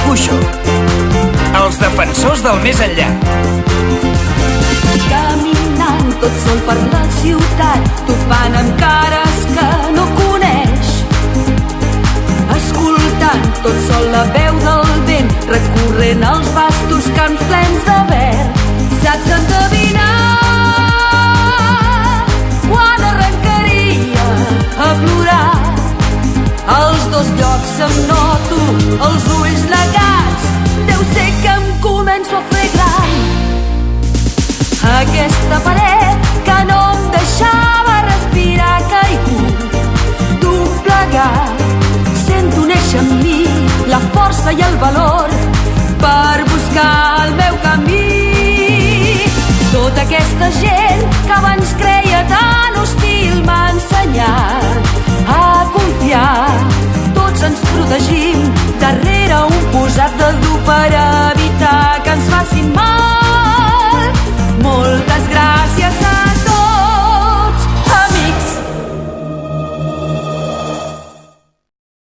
Cuixo, els defensors del més enllà. Caminant tot sol per la ciutat, topant amb cares que no coneix, escoltant tot sol la veu del vent, recorrent els vastos camps plens de verd. Saps endevinar quan arrencaria a plorar? Als dos llocs em noto els ulls negats, deu ser que em començo a fer gran. Aquesta paret que no em deixava respirar ha caigut d'un plegat. Sento néixer en mi la força i el valor per buscar el meu camí. Tota aquesta gent que abans creia tan hostil m'ha ensenyat a confiar. Tots ens protegim darrere un posat de dur per evitar que ens facin mal. Molta